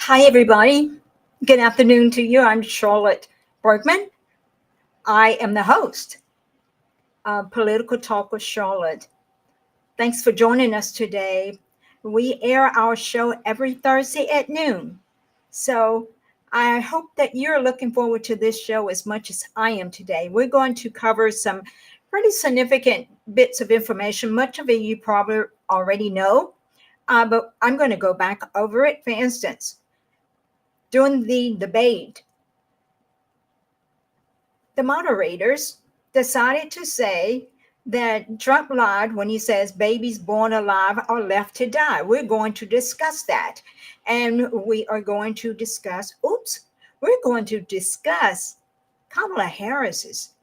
Hi, everybody. Good afternoon to you. I'm Charlotte Bergman. I am the host of Political Talk with Charlotte. Thanks for joining us today. We air our show every Thursday at noon. So I hope that you're looking forward to this show as much as I am today. We're going to cover some pretty significant bits of information. Much of it you probably already know, but I'm going to go back over it. For instance, during the debate, the moderators decided to say that Trump lied when he says babies born alive are left to die. We're going to discuss that. And we are going to discuss, we're going to discuss Kamala Harris's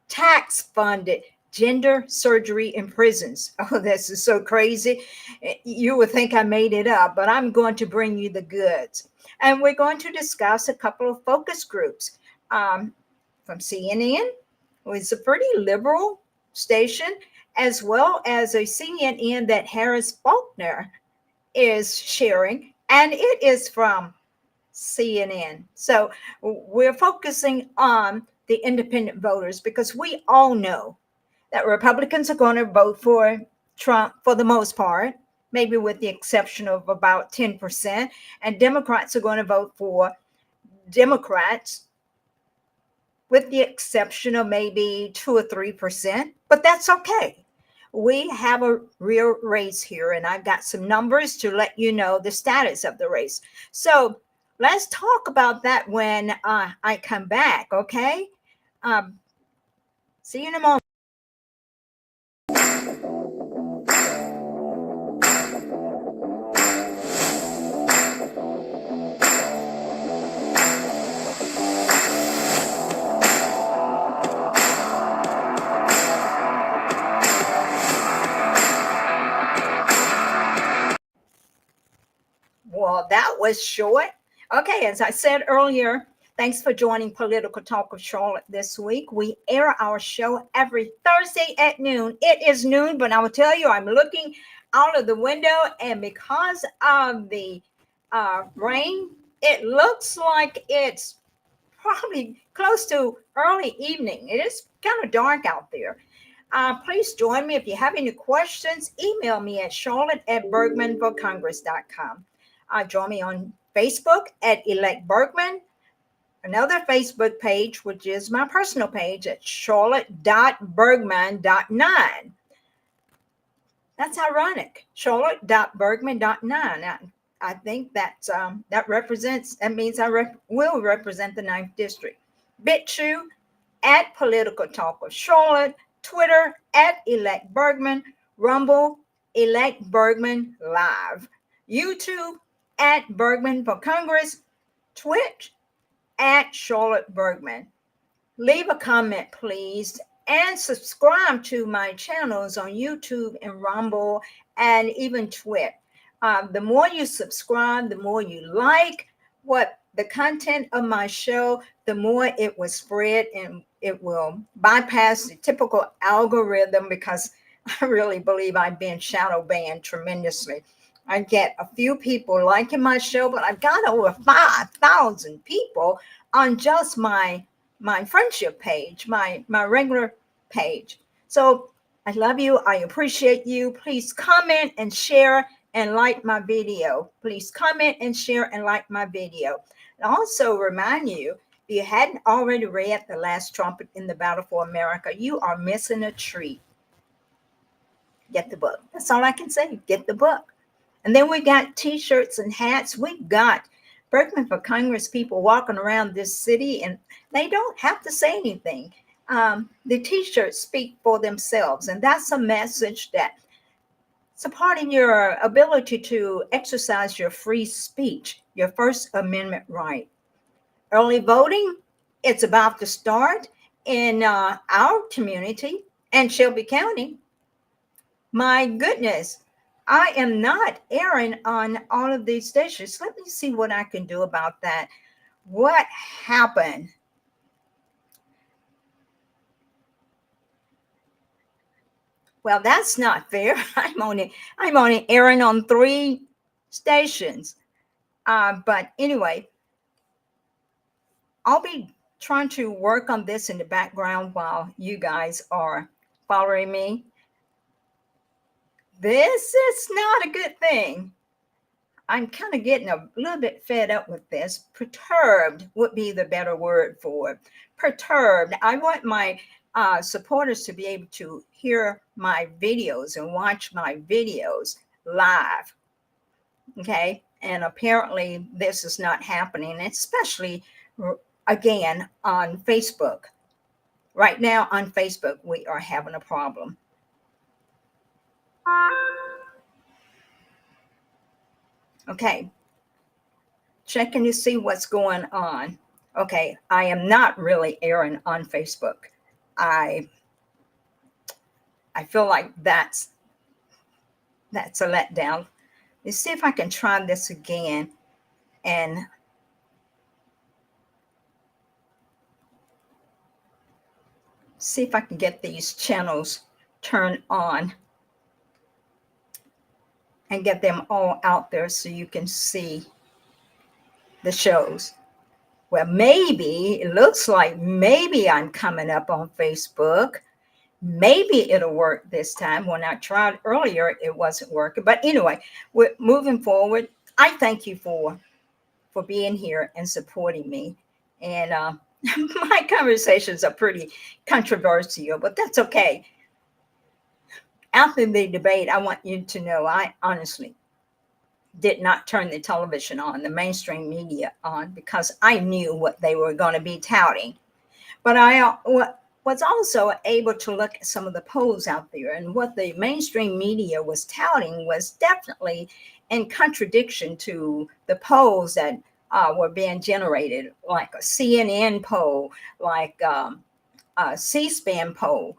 tax funded gender surgery in prisons. Oh, this is so crazy. You would think I made it up, but I'm going to bring you the goods. And we're going to discuss a couple of focus groups. From CNN, which is a pretty liberal station, as well as a CNN that Harris Faulkner is sharing, and it is from CNN. So we're focusing on the independent voters because we all know that Republicans are going to vote for Trump for the most part, maybe with the exception of about 10%, and Democrats are going to vote for Democrats with the exception of maybe 2 or 3%, but that's okay. We have a real race here, and I've got some numbers to let you know the status of the race. So let's talk about that when I come back, okay? See you in a moment. Well, that was short. Okay, as I said earlier, thanks for joining Political Talk of Charlotte this week. We air our show every Thursday at noon. It is noon, but I will tell you, I'm looking out of the window, and because of the rain, it looks like it's probably close to early evening. It is kind of dark out there. Please join me. If you have any questions, email me at charlotte@bergmanforcongress.com. Join me on Facebook at Elect Bergman, another Facebook page, which is my personal page at charlotte.bergman.9. That's ironic. Charlotte.bergman.9. I think that means I will represent the 9th District. Bitchute at Political Talk of Charlotte, Twitter at Elect Bergman, Rumble, Elect Bergman Live, YouTube at Bergman for Congress, Twitch at Charlotte Bergman. Leave a comment, please, and subscribe to my channels on YouTube and Rumble and even Twitch. The more you subscribe, the more you like what the content of my show, the more it will spread and it will bypass the typical algorithm, because I really believe I've been shadow banned tremendously. I get a few people liking my show, but I've got over 5,000 people on just my friendship page, my regular page. So I love you. I appreciate you. Please comment and share and like my video. Please comment and share and like my video. And also remind you, if you hadn't already read The Last Trumpet in the Battle for America, you are missing a treat. Get the book. That's all I can say. Get the book. And then we got t-shirts and hats. We got Bergman for Congress people walking around this city, and they don't have to say anything. The t-shirts speak for themselves, and that's a message that it's a part of your ability to exercise your free speech, your First Amendment right. Early voting, it's about to start in our community and Shelby County. My goodness, I am not airing on all of these stations. Let me see what I can do about that. What happened? Well, that's not fair. I'm only airing on 3 stations. But anyway, I'll be trying to work on this in the background while you guys are following me. This is not a good thing. I'm kind of getting a little bit fed up with this. Perturbed would be the better word for it. Perturbed. I want my supporters to be able to hear my videos and watch my videos live. Okay. And apparently, this is not happening, especially again on Facebook. Right now, on Facebook, we are having a problem. Okay. Checking to see what's going on. Okay, I am not really airing on Facebook. I I feel like that's a letdown. Let's see if I can try this again and see if I can get these channels turned on and get them all out there so you can see the shows. Well, maybe it looks like maybe I'm coming up on Facebook. Maybe it'll work this time. When I tried earlier, it wasn't working. But anyway, we're moving forward. I thank you for being here and supporting me. And my conversations are pretty controversial, but that's okay. After the debate, I want you to know I honestly did not turn the television on, the mainstream media on, because I knew what they were going to be touting. But I was also able to look at some of the polls out there, and what the mainstream media was touting was definitely in contradiction to the polls that were being generated, like a CNN poll, like a C-SPAN poll,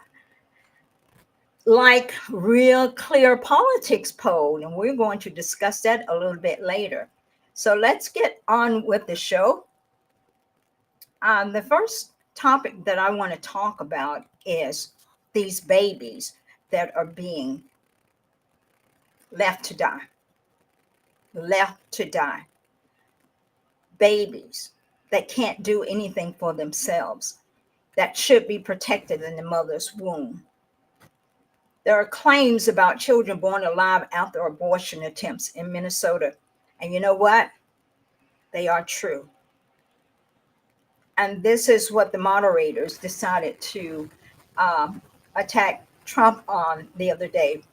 like Real Clear Politics poll. And we're going to discuss that a little bit later. So let's get on with the show. The first topic that I want to talk about is these babies that are being left to die. Left to die. Babies that can't do anything for themselves, that should be protected in the mother's womb. There are claims about children born alive after abortion attempts in Minnesota. And you know what? They are true. And this is what the moderators decided to attack Trump on the other day.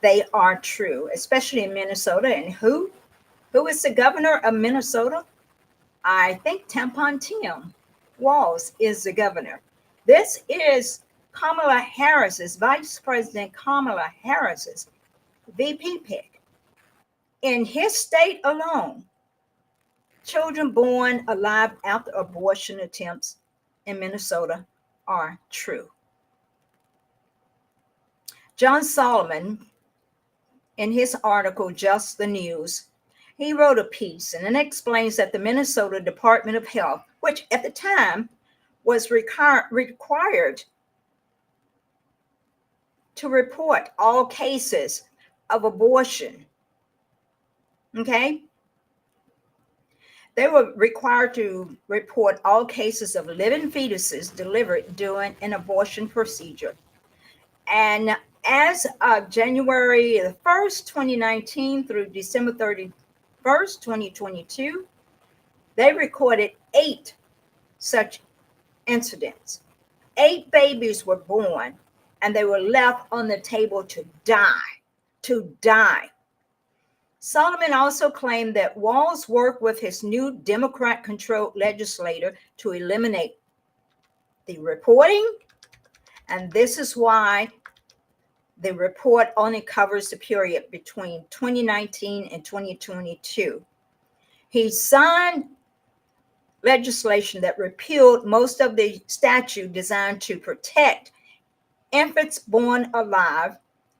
They are true, especially in Minnesota. And who is the governor of Minnesota? I think Tampon Tim Walz is the governor. This is Kamala Harris's, Vice President Kamala Harris's VP pick. In his state alone, children born alive after abortion attempts in Minnesota are true. John Solomon, in his article, Just the News, he wrote a piece and it explains that the Minnesota Department of Health, which at the time was required to report all cases of abortion, okay? They were required to report all cases of living fetuses delivered during an abortion procedure. And as of January the 1st, 2019 through December 31st, 2022, they recorded 8 such incidents. 8 babies were born and they were left on the table to die. Solomon also claimed that Walz worked with his new Democrat-controlled legislator to eliminate the reporting, and this is why the report only covers the period between 2019 and 2022. He signed legislation that repealed most of the statute designed to protect infants born alive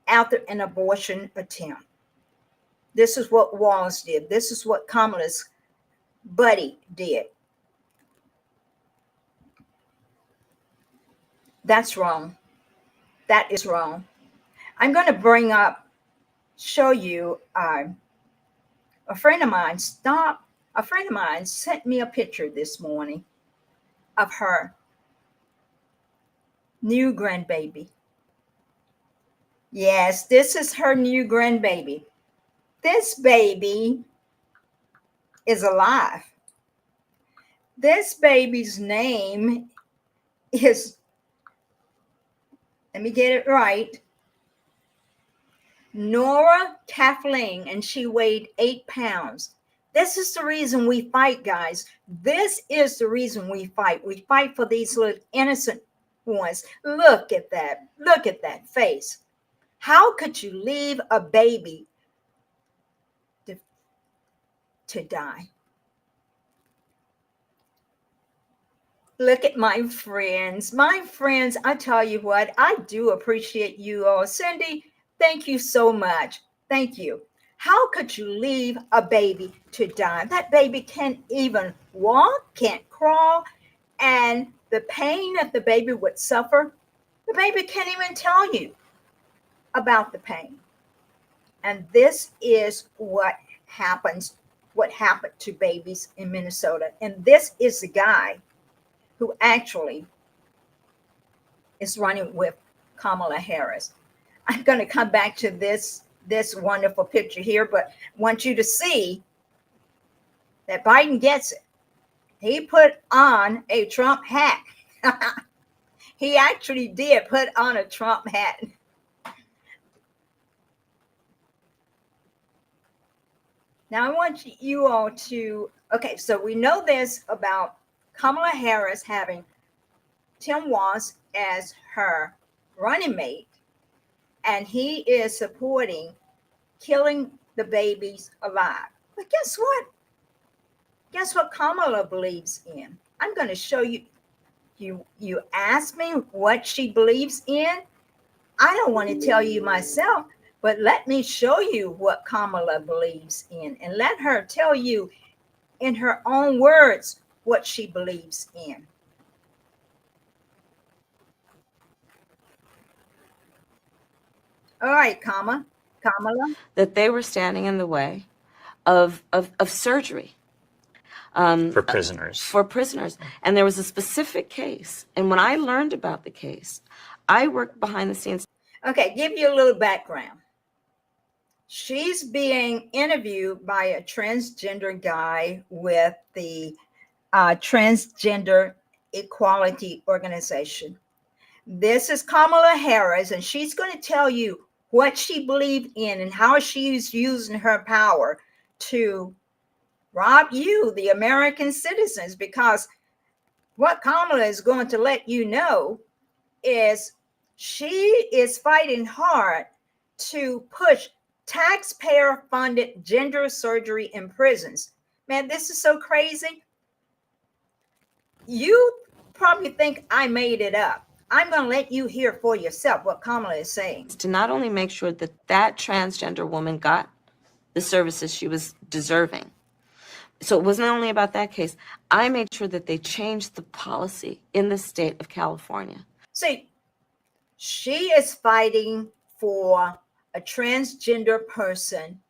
after an abortion attempt. This is what Walz did. This is what Kamala's buddy did. That's wrong. That is wrong. I'm going to show you A friend of mine stopped. A friend of mine sent me a picture this morning of her new grandbaby. Yes, this is her new grandbaby. This baby is alive. This baby's name is, let me get it right, Nora Kathleen, and she weighed 8 pounds. This is the reason we fight, guys. This is the reason we fight. We fight for these little innocent ones. Look at that. Look at that face. How could you leave a baby to die? Look at my friends. My friends, I tell you what, I do appreciate you all. Cindy, thank you so much. Thank you. How could you leave a baby to die? That baby can't even walk, can't crawl, and the pain that the baby would suffer, the baby can't even tell you about the pain. And this is what happened to babies in Minnesota. And this is the guy who actually is running with Kamala Harris. I'm going to come back to this wonderful picture here, but want you to see that Biden gets it. He put on a Trump hat. He actually did put on a Trump hat. Now I want you all to, okay, so we know this about Kamala Harris having Tim Walz as her running mate, and he is supporting killing the babies alive. But guess what? Guess what Kamala believes in? I'm going to show you. You asked me what she believes in. I don't want to tell you myself, but let me show you what Kamala believes in, and let her tell you in her own words what she believes in. All right, Kamala. That they were standing in the way of surgery For prisoners. for prisoners. And there was a specific case. And when I learned about the case, I worked behind the scenes. Okay, give you a little background. She's being interviewed by a transgender guy with the Transgender Equality Organization. This is Kamala Harris, and she's going to tell you what she believed in and how she's using her power to rob you, the American citizens, because what Kamala is going to let you know is she is fighting hard to push taxpayer funded gender surgery in prisons. Man, this is so crazy. You probably think I made it up. I'm going to let you hear for yourself what Kamala is saying. To not only make sure that that transgender woman got the services she was deserving. So it wasn't only about that case. I made sure that they changed the policy in the state of California. See, she is fighting for a transgender person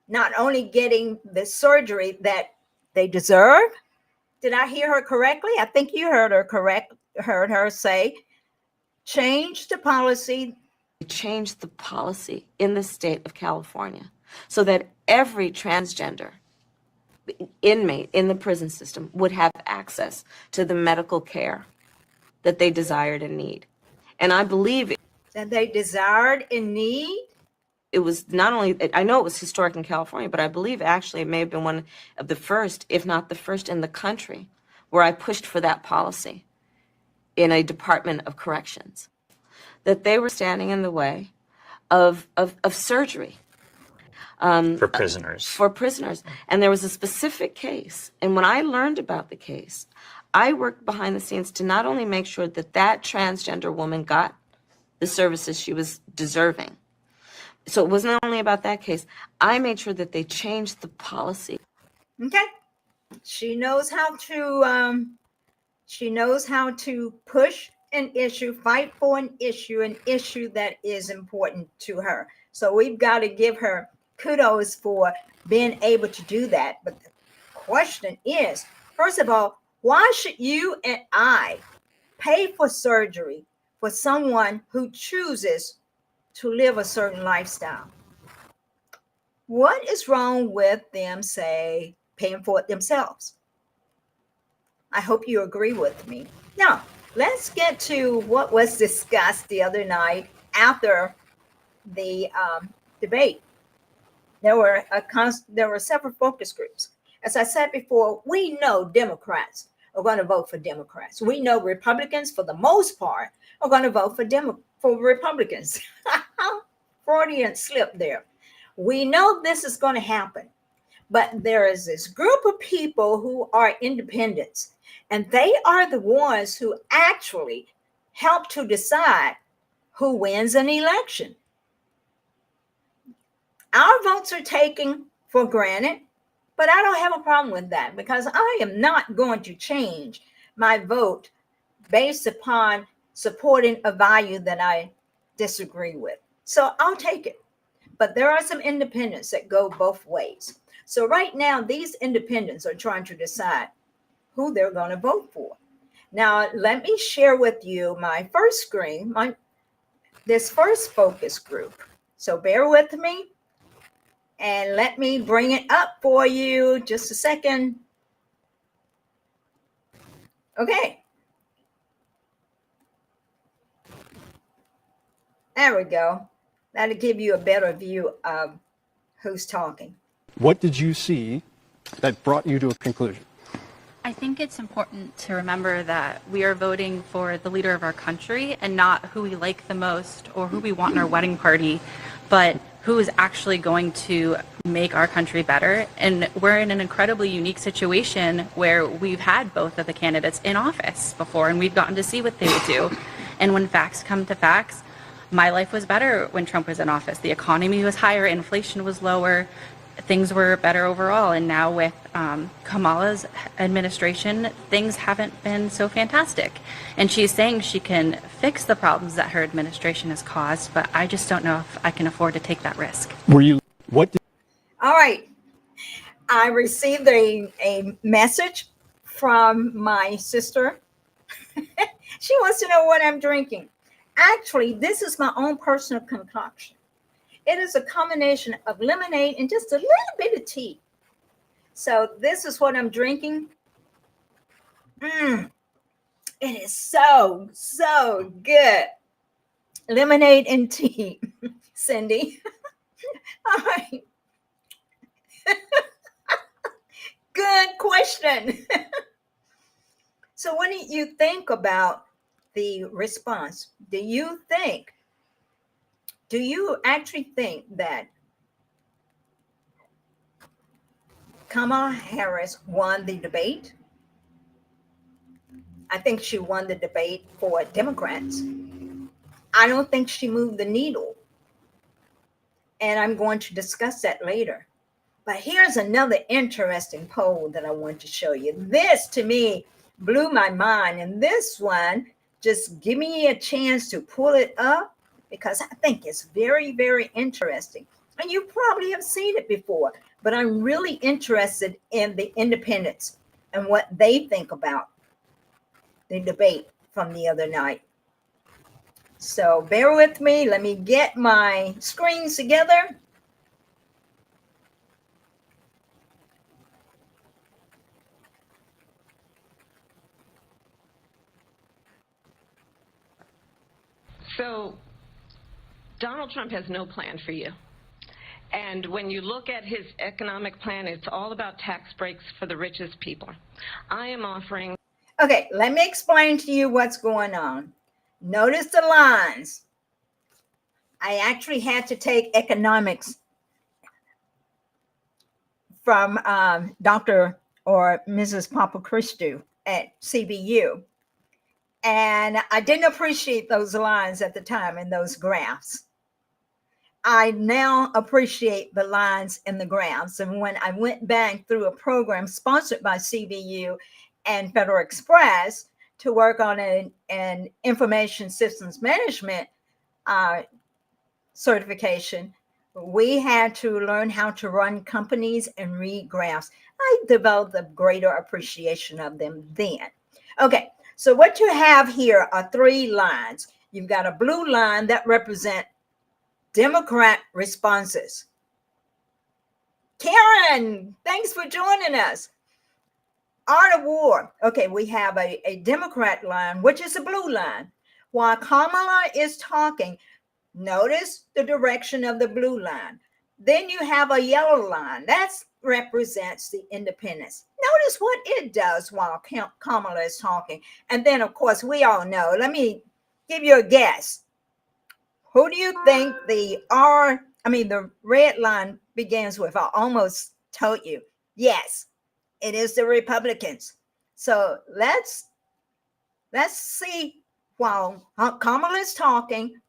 not only getting the surgery that they deserve. Did I hear her correctly? I think you heard her say, change the policy. Change the policy in the state of California so that every transgender inmate in the prison system would have access to the medical care that they desired and need. And I believe that they desired and need. It was not only, I know it was historic in California, but I believe actually it may have been one of the first, if not the first in the country, where I pushed for that policy in a Department of Corrections, that they were standing in the way of surgery. For prisoners. For prisoners. And there was a specific case. And when I learned about the case, I worked behind the scenes to not only make sure that that transgender woman got the services she was deserving. So it wasn't only about that case. I made sure that they changed the policy. Okay. She knows how to push an issue, fight for an issue that is important to her. So we've got to give her kudos for being able to do that. But the question is, first of all, why should you and I pay for surgery for someone who chooses to live a certain lifestyle? What is wrong with them, say, paying for it themselves? I hope you agree with me. Now, let's get to what was discussed the other night after the debate. There were several focus groups. As I said before, we know Democrats are going to vote for Democrats. We know Republicans, for the most part, are going to vote for Republicans. Freudian slip there. We know this is going to happen, but there is this group of people who are independents, and they are the ones who actually help to decide who wins an election. Our votes are taken for granted, but I don't have a problem with that because I am not going to change my vote based upon supporting a value that I disagree with. So I'll take it. But there are some independents that go both ways. So right now, these independents are trying to decide who they're going to vote for. Now, let me share with you my first screen, this first focus group. So bear with me and let me bring it up for you. Just a second. Okay. There we go. That'll give you a better view of who's talking. What did you see that brought you to a conclusion? I think it's important to remember that we are voting for the leader of our country and not who we like the most or who we want in our wedding party, but who is actually going to make our country better. And we're in an incredibly unique situation where we've had both of the candidates in office before, and we've gotten to see what they would do. And when facts come to facts, my life was better when Trump was in office. The economy was higher, inflation was lower, things were better overall. And now with Kamala's administration, things haven't been so fantastic. And she's saying she can fix the problems that her administration has caused, but I just don't know if I can afford to take that risk. All right. I received a message from my sister. She wants to know what I'm drinking. Actually, this is my own personal concoction. It is a combination of lemonade and just a little bit of tea. So this is what I'm drinking. It is so, so good. Lemonade and tea, Cindy. All right. Good question. So what do you think about the response? Do you actually think that Kamala Harris won the debate? I think she won the debate for Democrats. I don't think she moved the needle. And I'm going to discuss that later. But here's another interesting poll that I want to show you. This, to me, blew my mind. And this one, just give me a chance to pull it up because I think it's very, very interesting. And you probably have seen it before, but I'm really interested in the independents and what they think about the debate from the other night. So bear with me. Let me get my screens together. So Donald Trump has no plan for you. And when you look at his economic plan, it's all about tax breaks for the richest people. I am offering. Okay, let me explain to you what's going on. Notice the lines. I actually had to take economics from Dr. or Mrs. Papachristou at CBU. And I didn't appreciate those lines at the time in those graphs. I now appreciate the lines in the graphs. And when I went back through a program sponsored by CBU and Federal Express to work on an information systems management certification, We had to learn how to run companies and read graphs. I developed a greater appreciation of them then. Okay, so what you have here are three lines. You've got a blue line that represent Democrat responses. Karen, thanks for joining us. Art of War. Okay, we have a Democrat line, which is a blue line. While Kamala is talking, notice the direction of the blue line. Then you have a yellow line. That represents the independents. Notice what it does while Kamala is talking. And then, of course, we all know. Let me give you a guess. Who do you think the red line begins with? I almost told you. Yes, it is the Republicans. So let's see while Kamala is talking,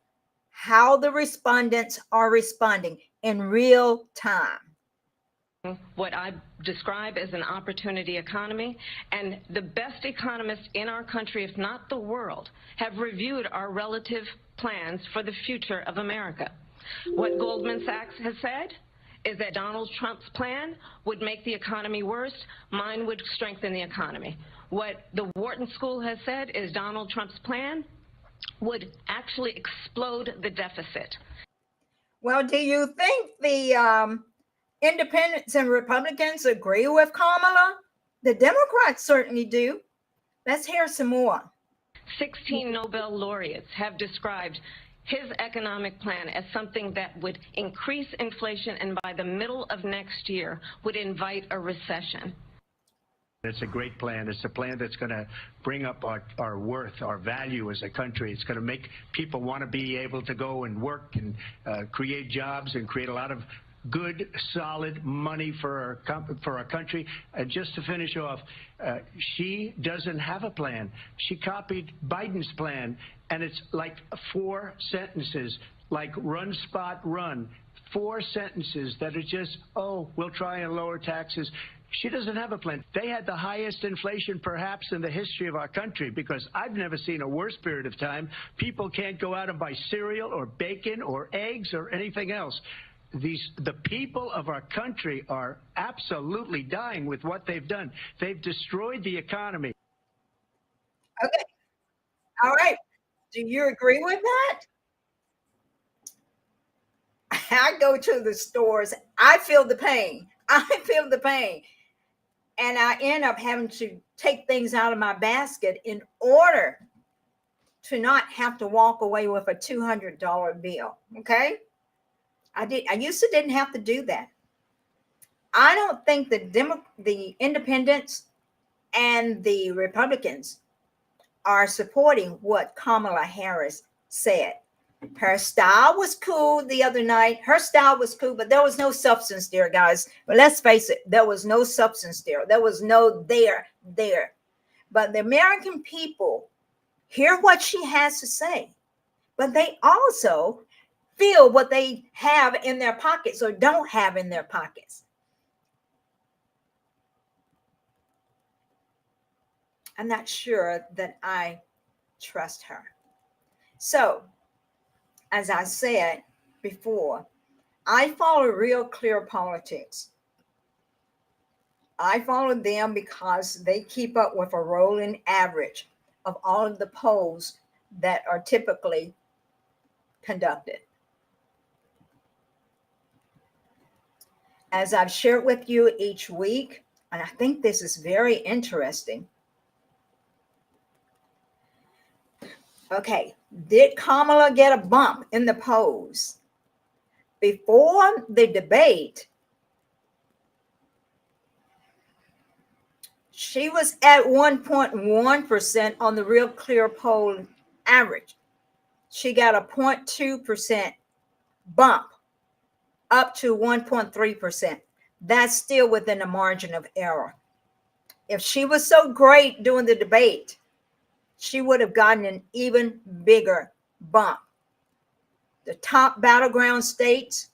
how the respondents are responding in real time. What I describe as an opportunity economy, and the best economists in our country, if not the world, have reviewed our relative plans for the future of America. What Goldman Sachs has said is that Donald Trump's plan would make the economy worse, mine would strengthen the economy. What the Wharton School has said is Donald Trump's plan would actually explode the deficit. Well, do you think the independents and Republicans agree with Kamala? The Democrats certainly do. Let's hear some more. 16 Nobel laureates have described his economic plan as something that would increase inflation and by the middle of next year would invite a recession. It's a great plan. It's a plan that's going to bring up our worth, our value as a country. It's going to make people want to be able to go and work and create jobs and create a lot of good, solid money for our country. And just to finish off, she doesn't have a plan. She copied Biden's plan, and it's like 4 sentences, like run, spot, run. 4 sentences that are just, oh, we'll try and lower taxes. She doesn't have a plan. They had the highest inflation perhaps in the history of our country, because I've never seen a worse period of time. People can't go out and buy cereal or bacon or eggs or anything else. The people of our country are absolutely dying with what they've done. They've destroyed the economy. Okay. All right. Do you agree with that? I go to the stores. I feel the pain. I feel the pain. And I end up having to take things out of my basket in order to not have to walk away with a $200 bill. Okay. I used to didn't have to do that. I don't think the independents and the Republicans are supporting what Kamala Harris said. Her style was cool the other night. Her style was cool, but there was no substance there, guys. But let's face it, there was no substance there. There was no there. But the American people hear what she has to say, but they also feel what they have in their pockets or don't have in their pockets. I'm not sure that I trust her. So, as I said before, I follow Real Clear Politics. I follow them because they keep up with a rolling average of all of the polls that are typically conducted. As I've shared with you each week, and I think this is very interesting. Okay, did Kamala get a bump in the polls? Before the debate, she was at 1.1% on the Real Clear poll average. She got a 0.2% bump up to 1.3%. That's still within the margin of error. If she was so great during the debate, she would have gotten an even bigger bump. The top battleground states,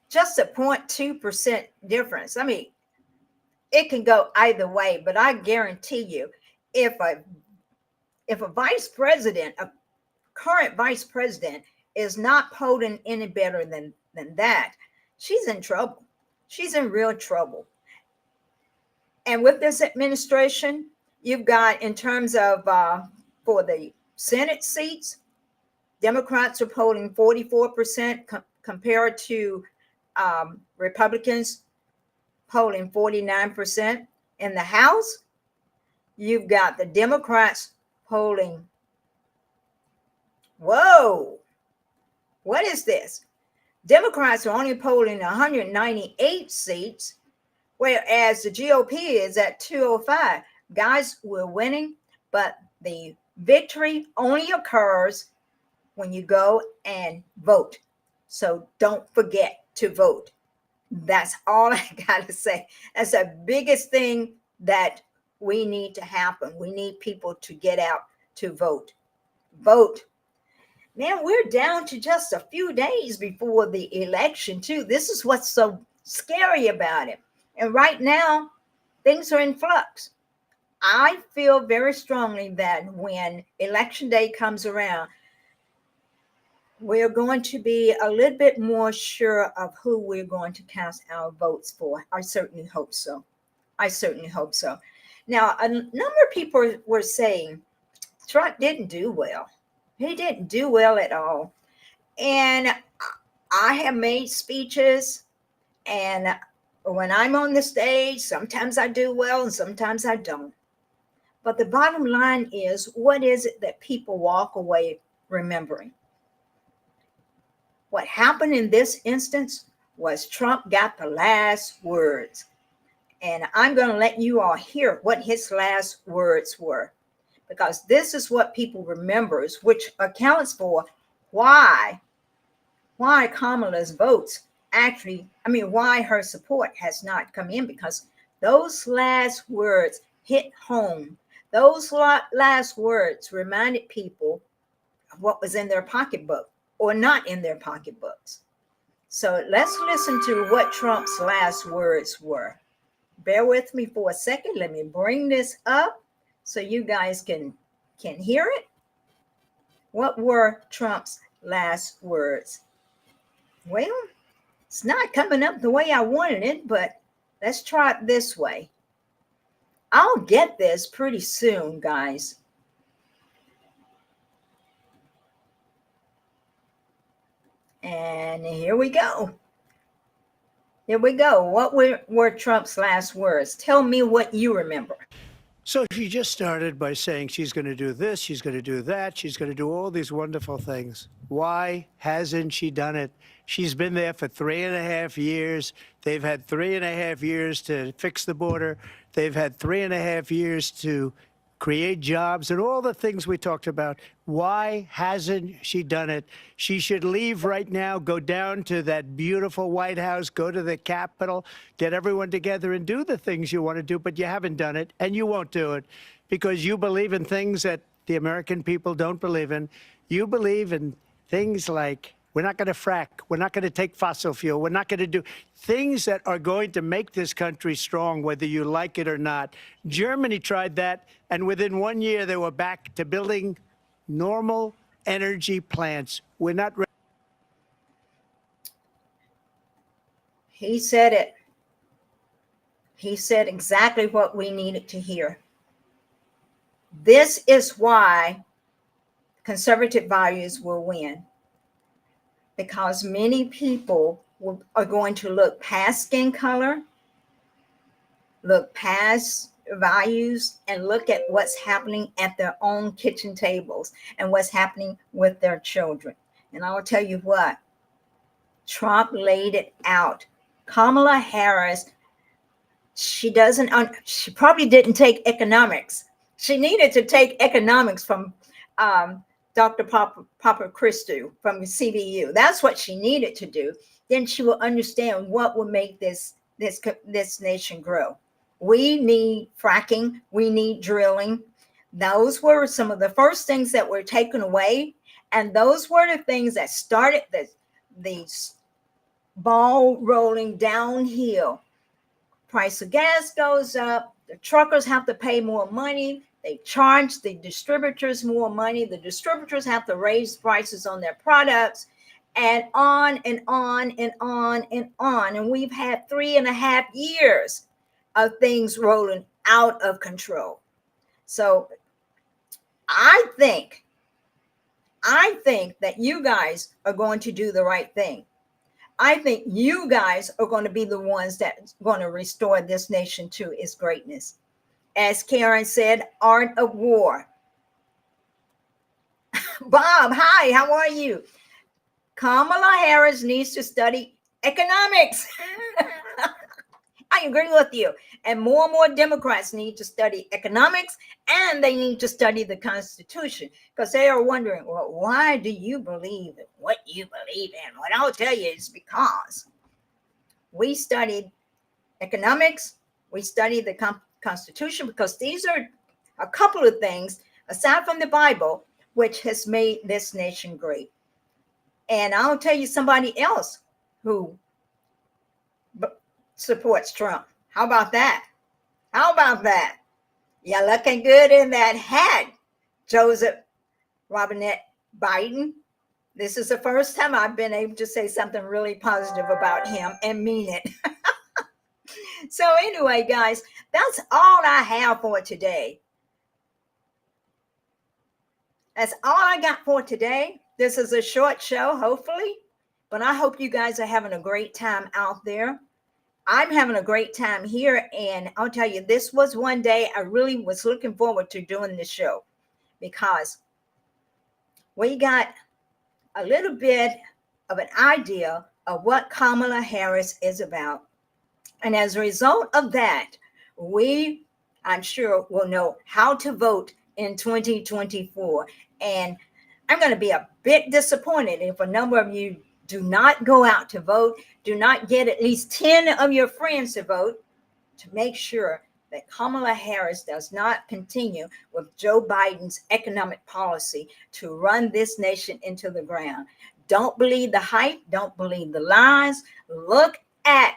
just a 0.2% difference. I mean, it can go either way, but I guarantee you, if a vice president, a current vice president, is not polling any better than that, she's in trouble. She's in real trouble. And with this administration, you've got, in terms of for the Senate seats, Democrats are polling 44% compared to Republicans polling 49%. In the House, you've got the Democrats polling, whoa, what is this? Democrats are only polling 198 seats, whereas the GOP is at 205. Guys, we're winning, but the victory only occurs when you go and vote. So don't forget to vote. That's all I got to say. That's the biggest thing that we need to happen. We need people to get out to vote. Vote. Man, we're down to just a few days before the election, too. This is what's so scary about it. And right now, things are in flux. I feel very strongly that when election day comes around, we're going to be a little bit more sure of who we're going to cast our votes for. I certainly hope so. I certainly hope so. Now, a number of people were saying Trump didn't do well. He didn't do well at all. And I have made speeches, and when I'm on the stage, sometimes I do well and sometimes I don't. But the bottom line is, what is it that people walk away remembering? What happened in this instance was Trump got the last words. And I'm going to let you all hear what his last words were, because this is what people remembers, which accounts for why Kamala's votes why her support has not come in, because those last words hit home. Those last words reminded people of what was in their pocketbook or not in their pocketbooks. So let's listen to what Trump's last words were. Bear with me for a second. Let me bring this up so you guys can hear it. What were Trump's last words? Well, it's not coming up the way I wanted it, but let's try it this way. I'll get this pretty soon, guys. And here we go. Here we go. What were Trump's last words? Tell me what you remember. So she just started by saying she's going to do this, she's going to do that, she's going to do all these wonderful things. Why hasn't she done it? She's been there for 3.5 years. They've had 3.5 years to fix the border. They've had 3.5 years to create jobs and all the things we talked about. Why hasn't she done it? She should leave right now, go down to that beautiful White House, go to the Capitol, get everyone together and do the things you want to do, but you haven't done it, and you won't do it because you believe in things that the American people don't believe in. You believe in things like, we're not going to frack. We're not going to take fossil fuel. We're not going to do things that are going to make this country strong, whether you like it or not. Germany tried that, and within 1 year, they were back to building normal energy plants. We're not ready. He said it. He said exactly what we needed to hear. This is why conservative values will win. Because many people are going to look past skin color, look past values, and look at what's happening at their own kitchen tables and what's happening with their children. And I will tell you what, Trump laid it out. Kamala Harris, she probably didn't take economics. She needed to take economics from Dr. Papa Christou from the CBU. That's what she needed to do. Then she will understand what will make this nation grow. We need fracking. We need drilling. Those were some of the first things that were taken away. And those were the things that started the ball rolling downhill. Price of gas goes up. The truckers have to pay more money. They charge the distributors more money. The distributors have to raise prices on their products, and on and on and on and on. And we've had 3.5 years of things rolling out of control. So I think that you guys are going to do the right thing. I think you guys are going to be the ones that's going to restore this nation to its greatness. As Karen said, art of war. Bob, hi, how are you? Kamala Harris needs to study economics. I agree with you. And more Democrats need to study economics, and they need to study the Constitution, because they are wondering, well, why do you believe in what you believe in? What I'll tell you is because we studied economics, we studied the Constitution, because these are a couple of things, aside from the Bible, which has made this nation great. And I'll tell you somebody else who supports Trump. How about that? How about that? You're looking good in that hat, Joseph Robinette Biden. This is the first time I've been able to say something really positive about him and mean it. So anyway, guys, that's all I have for today. That's all I got for today. This is a short show, hopefully, but I hope you guys are having a great time out there. I'm having a great time here, and I'll tell you, this was one day I really was looking forward to doing this show, because we got a little bit of an idea of what Kamala Harris is about. And as a result of that, I'm sure, will know how to vote in 2024. And I'm going to be a bit disappointed if a number of you do not go out to vote, do not get at least 10 of your friends to vote, to make sure that Kamala Harris does not continue with Joe Biden's economic policy to run this nation into the ground. Don't believe the hype. Don't believe the lies. Look at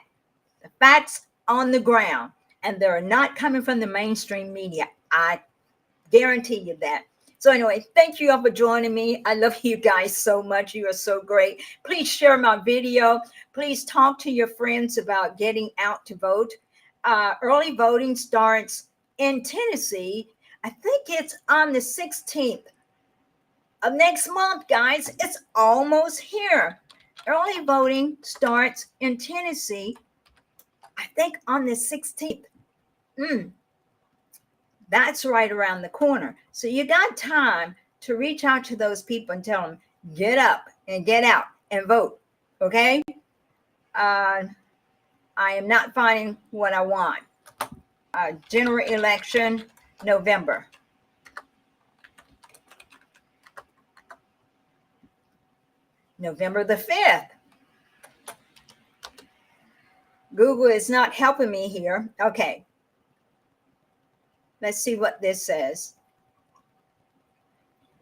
the facts on the ground, and they're not coming from the mainstream media. I guarantee you that. So anyway, thank you all for joining me. I love you guys so much. You are so great. Please share my video. Please talk to your friends about getting out to vote. Early voting starts in Tennessee. I think it's on the 16th of next month, guys. It's almost here. Early voting starts in Tennessee, I think on the 16th. That's right around the corner. So you got time to reach out to those people and tell them, get up and get out and vote. Okay? I am not finding what I want. General election, November. November the 5th. Google is not helping me here. Okay. Let's see what this says.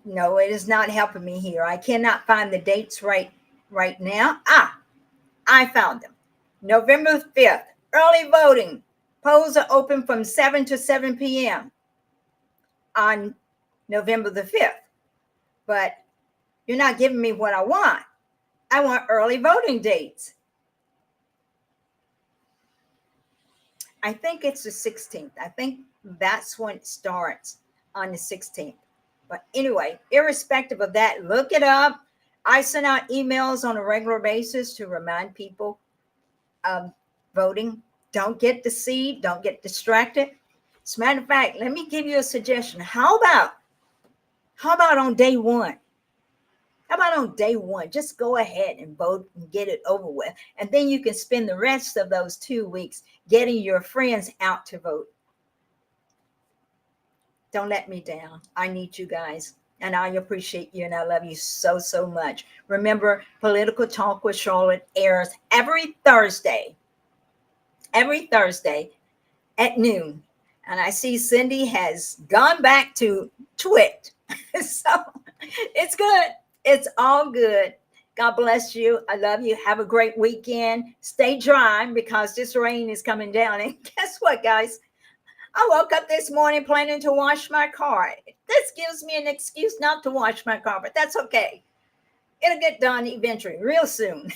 No, it is not helping me here. I cannot find the dates right now. I found them. November 5th, early voting. Polls are open from 7 to 7 p.m. on November the 5th. But you're not giving me what I want. I want early voting dates. I think it's the 16th. I think that's when it starts, on the 16th. But anyway, irrespective of that, look it up. I send out emails on a regular basis to remind people of voting. Don't get deceived. Don't get distracted. As a matter of fact, let me give you a suggestion. How about on day one? How about on day one? Just go ahead and vote and get it over with. And then you can spend the rest of those 2 weeks getting your friends out to vote. Don't let me down. I need you guys. And I appreciate you, and I love you so, so much. Remember, Political Talk with Charlotte airs every Thursday at noon. And I see Cindy has gone back to Twit. So it's good. It's all good. God bless you. I love you. Have a great weekend. Stay dry, because this rain is coming down. And guess what, guys? I woke up this morning planning to wash my car. This gives me an excuse not to wash my car, but that's okay. It'll get done eventually, real soon.